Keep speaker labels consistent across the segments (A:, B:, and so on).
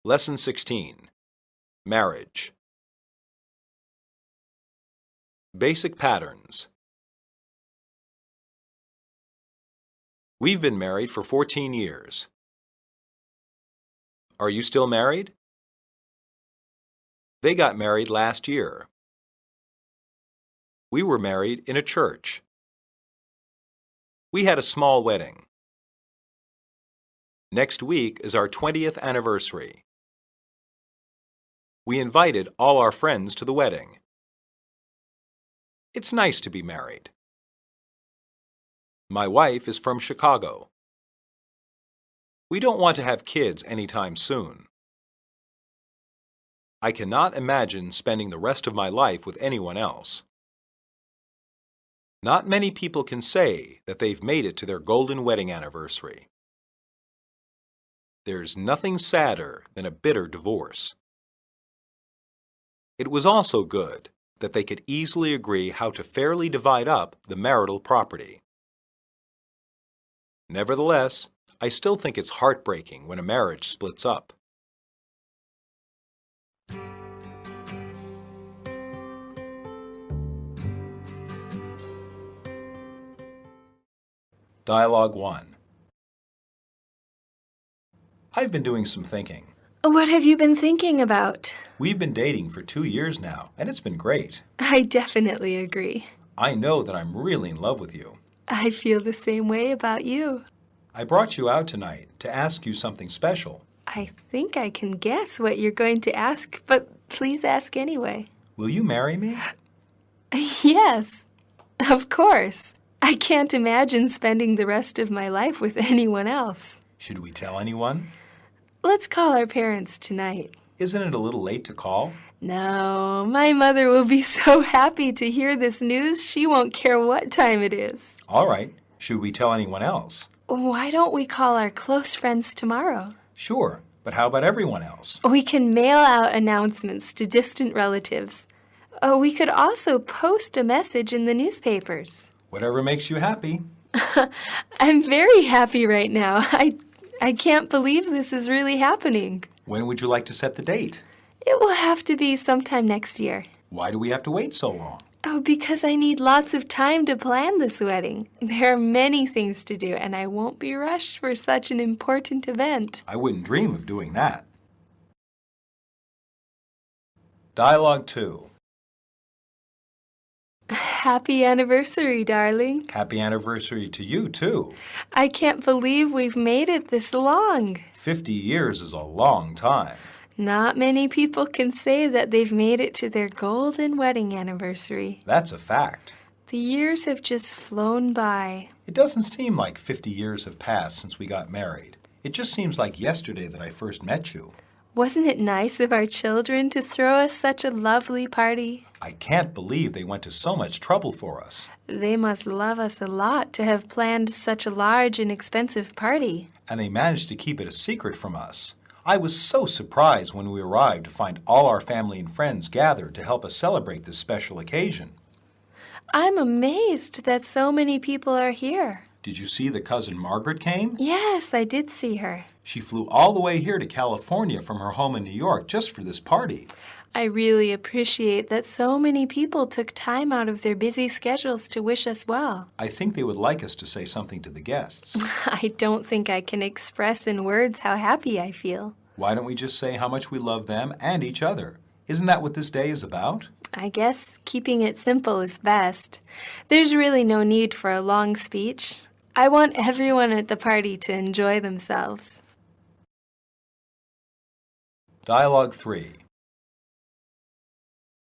A: Lesson 16. Marriage. Basic patterns. We've been married for 14 years. Are you still married? They got married last year. We were married in a church. We had a small wedding. Next week is our 20th anniversary. We invited all our friends to the wedding. It's nice to be married. My wife is from Chicago. We don't want to have kids anytime soon. I cannot imagine spending the rest of my life with anyone else. Not many people can say that they've made it to their golden wedding anniversary. There's nothing sadder than a bitter divorce. It was also good that they could easily agree how to fairly divide up the marital property. Nevertheless, I still think it's heartbreaking when a marriage splits up. Dialogue 1. I've been doing some thinking.
B: What have you been thinking about?
A: We've been dating for 2 years now, and it's been great.
B: I definitely agree.
A: I know that I'm really in love with you.
B: I feel the same way about you.
A: I brought you out tonight to ask you something special.
B: I think I can guess what you're going to ask, but please ask anyway.
A: Will you marry me?
B: Yes, of course. I can't imagine spending the rest of my life with anyone else.
A: Should we tell anyone?
B: Let's call our parents tonight.
A: Isn't it a little late to call?
B: No, my mother will be so happy to hear this news, she won't care what time it is.
A: All right. Should we tell anyone else?
B: Why don't we call our close friends tomorrow?
A: Sure, but how about everyone else?
B: We can mail out announcements to distant relatives. We could also post a message in the newspapers.
A: Whatever makes you happy.
B: I'm very happy right now. I can't believe this is really happening.
A: When would you like to set the date?
B: It will have to be sometime next year.
A: Why do we have to wait so long?
B: Oh, because I need lots of time to plan this wedding. There are many things to do, and I won't be rushed for such an important event.
A: I wouldn't dream of doing that. Dialogue 2.
B: Happy anniversary, darling.
A: Happy anniversary to you, too.
B: I can't believe we've made it this long.
A: 50 years is a long time.
B: Not many people can say that they've made it to their golden wedding anniversary.
A: That's a fact.
B: The years have just flown by.
A: It doesn't seem like 50 years have passed since we got married. It just seems like yesterday that I first met you.
B: Wasn't it nice of our children to throw us such a lovely party?
A: I can't believe they went to so much trouble for us.
B: They must love us a lot to have planned such a large and expensive party.
A: And they managed to keep it a secret from us. I was so surprised when we arrived to find all our family and friends gathered to help us celebrate this special occasion.
B: I'm amazed that so many people are here.
A: Did you see that Cousin Margaret came?
B: Yes, I did see her.
A: She flew all the way here to California from her home in New York just for this party.
B: I really appreciate that so many people took time out of their busy schedules to wish us well.
A: I think they would like us to say something to the guests.
B: I don't think I can express in words how happy I feel.
A: Why don't we just say how much we love them and each other? Isn't that what this day is about?
B: I guess keeping it simple is best. There's really no need for a long speech. I want everyone at the party to enjoy themselves.
A: Dialogue 3.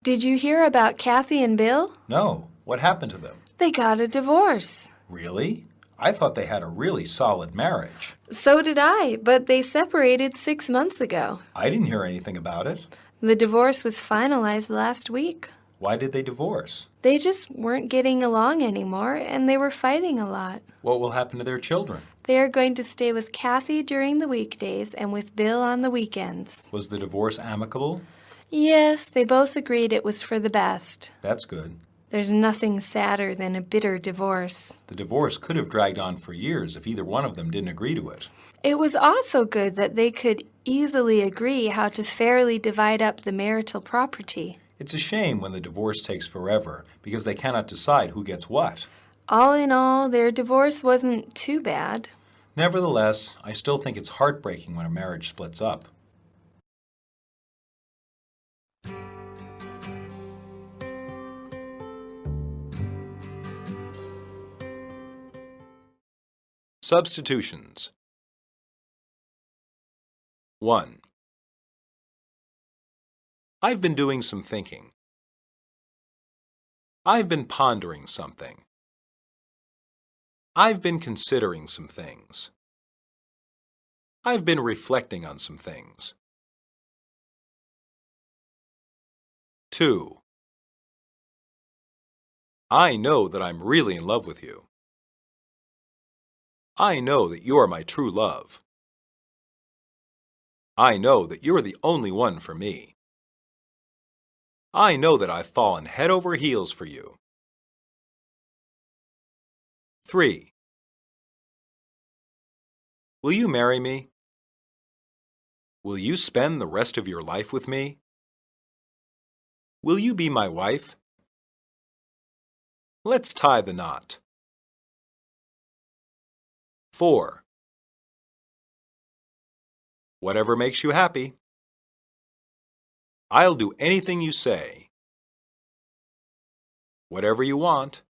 B: Did you hear about Kathy and Bill?
A: No. What happened to them?
B: They got a divorce.
A: Really? I thought they had a really solid marriage.
B: So did I, but they separated 6 months ago.
A: I didn't hear anything about it.
B: The divorce was finalized last week.
A: Why did they divorce?
B: They just weren't getting along anymore, and they were fighting a lot.
A: What will happen to their children?
B: They are going to stay with Kathy during the weekdays and with Bill on the weekends.
A: Was the divorce amicable?
B: Yes, they both agreed it was for the best.
A: That's good.
B: There's nothing sadder than a bitter divorce.
A: The divorce could have dragged on for years if either one of them didn't agree to it.
B: It was also good that they could easily agree how to fairly divide up the marital property.
A: It's a shame when the divorce takes forever because they cannot decide who gets what.
B: All in all, their divorce wasn't too bad.
A: Nevertheless, I still think it's heartbreaking when a marriage splits up. Substitutions. 1. I've been doing some thinking. I've been pondering something. I've been considering some things. I've been reflecting on some things. 2. I know that I'm really in love with you. I know that you are my true love. I know that you're the only one for me. I know that I've fallen head over heels for you. 3. Will you marry me? Will you spend the rest of your life with me? Will you be my wife? Let's tie the knot. 4. Whatever makes you happy. I'll do anything you say. Whatever you want.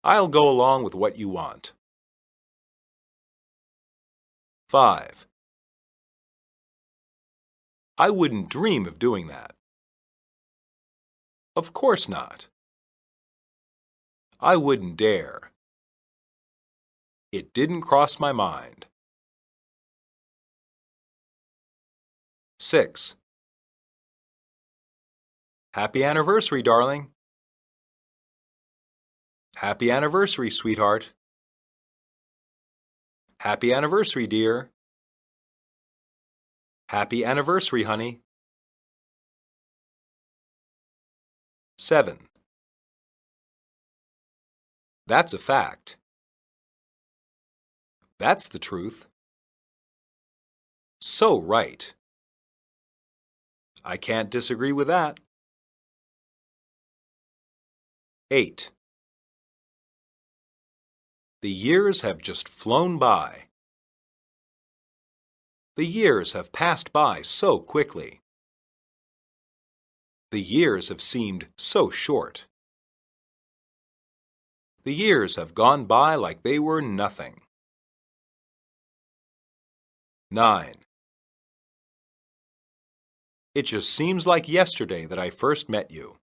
A: I'll go along with what you want. 5. I wouldn't dream of doing that. Of course not. I wouldn't dare. It didn't cross my mind. 6. Happy anniversary, darling. Happy anniversary, sweetheart. Happy anniversary, dear. Happy anniversary, honey. 7. That's a fact. That's the truth. So right. I can't disagree with that. 8. The years have just flown by. The years have passed by so quickly. The years have seemed so short. The years have gone by like they were nothing. 9. It just seems like yesterday that I first met you.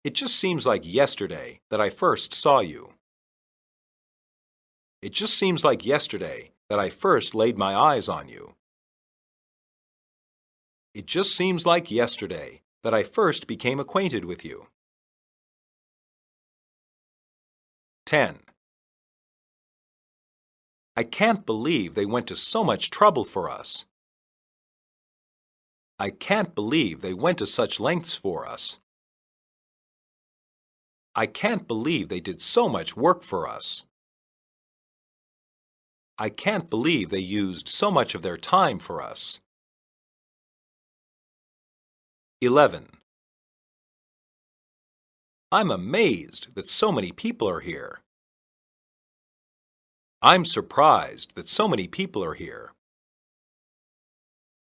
A: It just seems like yesterday that I first saw you. It just seems like yesterday that I first laid my eyes on you. It just seems like yesterday that I first became acquainted with you. 10. I can't believe they went to so much trouble for us. I can't believe they went to such lengths for us. I can't believe they did so much work for us. I can't believe they used so much of their time for us. 11. I'm amazed that so many people are here. I'm surprised that so many people are here.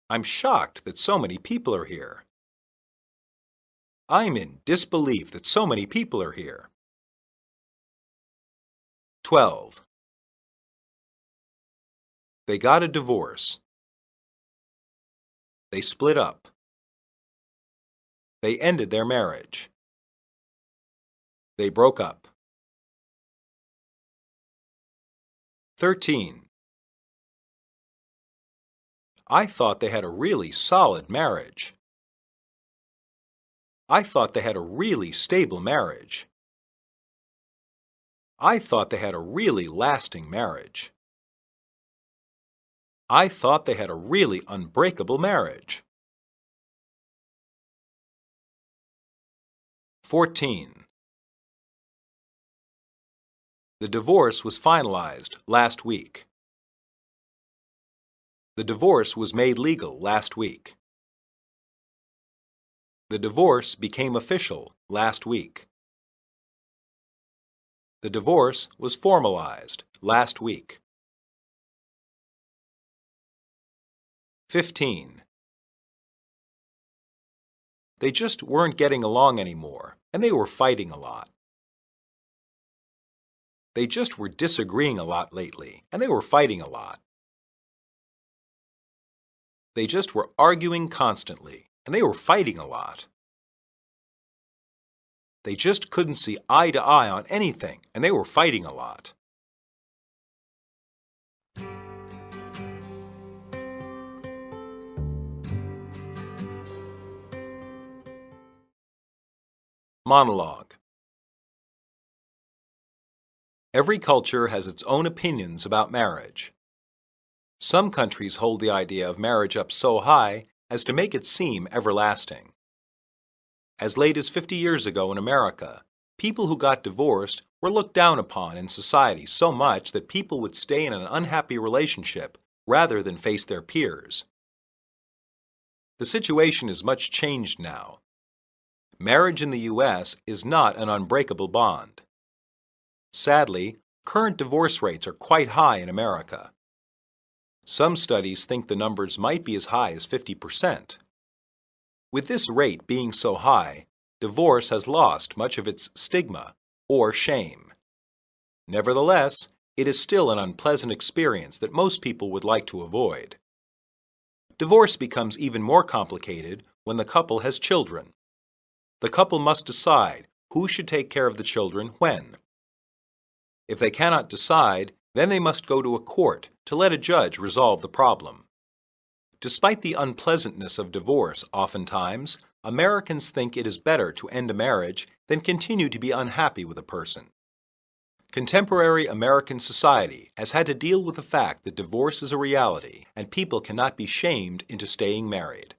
A: I'm shocked that so many people are here. I'm in disbelief that so many people are here. 12. They got a divorce. They split up. They ended their marriage. They broke up. 13. I thought they had a really solid marriage. I thought they had a really stable marriage. I thought they had a really lasting marriage. I thought they had a really unbreakable marriage. 14. The divorce was finalized last week. The divorce was made legal last week. The divorce became official last week. The divorce was formalized last week. 15. They just weren't getting along anymore, and they were fighting a lot. They just were disagreeing a lot lately, and they were fighting a lot. They just were arguing constantly, and they were fighting a lot. They just couldn't see eye to eye on anything, and they were fighting a lot. Monologue. Every culture has its own opinions about marriage. Some countries hold the idea of marriage up so high as to make it seem everlasting. As late as 50 years ago in America, people who got divorced were looked down upon in society so much that people would stay in an unhappy relationship rather than face their peers. The situation is much changed now. Marriage in the U.S. is not an unbreakable bond. Sadly, current divorce rates are quite high in America. Some studies think the numbers might be as high as 50%. With this rate being so high, divorce has lost much of its stigma or shame. Nevertheless, it is still an unpleasant experience that most people would like to avoid. Divorce becomes even more complicated when the couple has children. The couple must decide who should take care of the children when. If they cannot decide, then they must go to a court to let a judge resolve the problem. Despite the unpleasantness of divorce, oftentimes, Americans think it is better to end a marriage than continue to be unhappy with a person. Contemporary American society has had to deal with the fact that divorce is a reality and people cannot be shamed into staying married.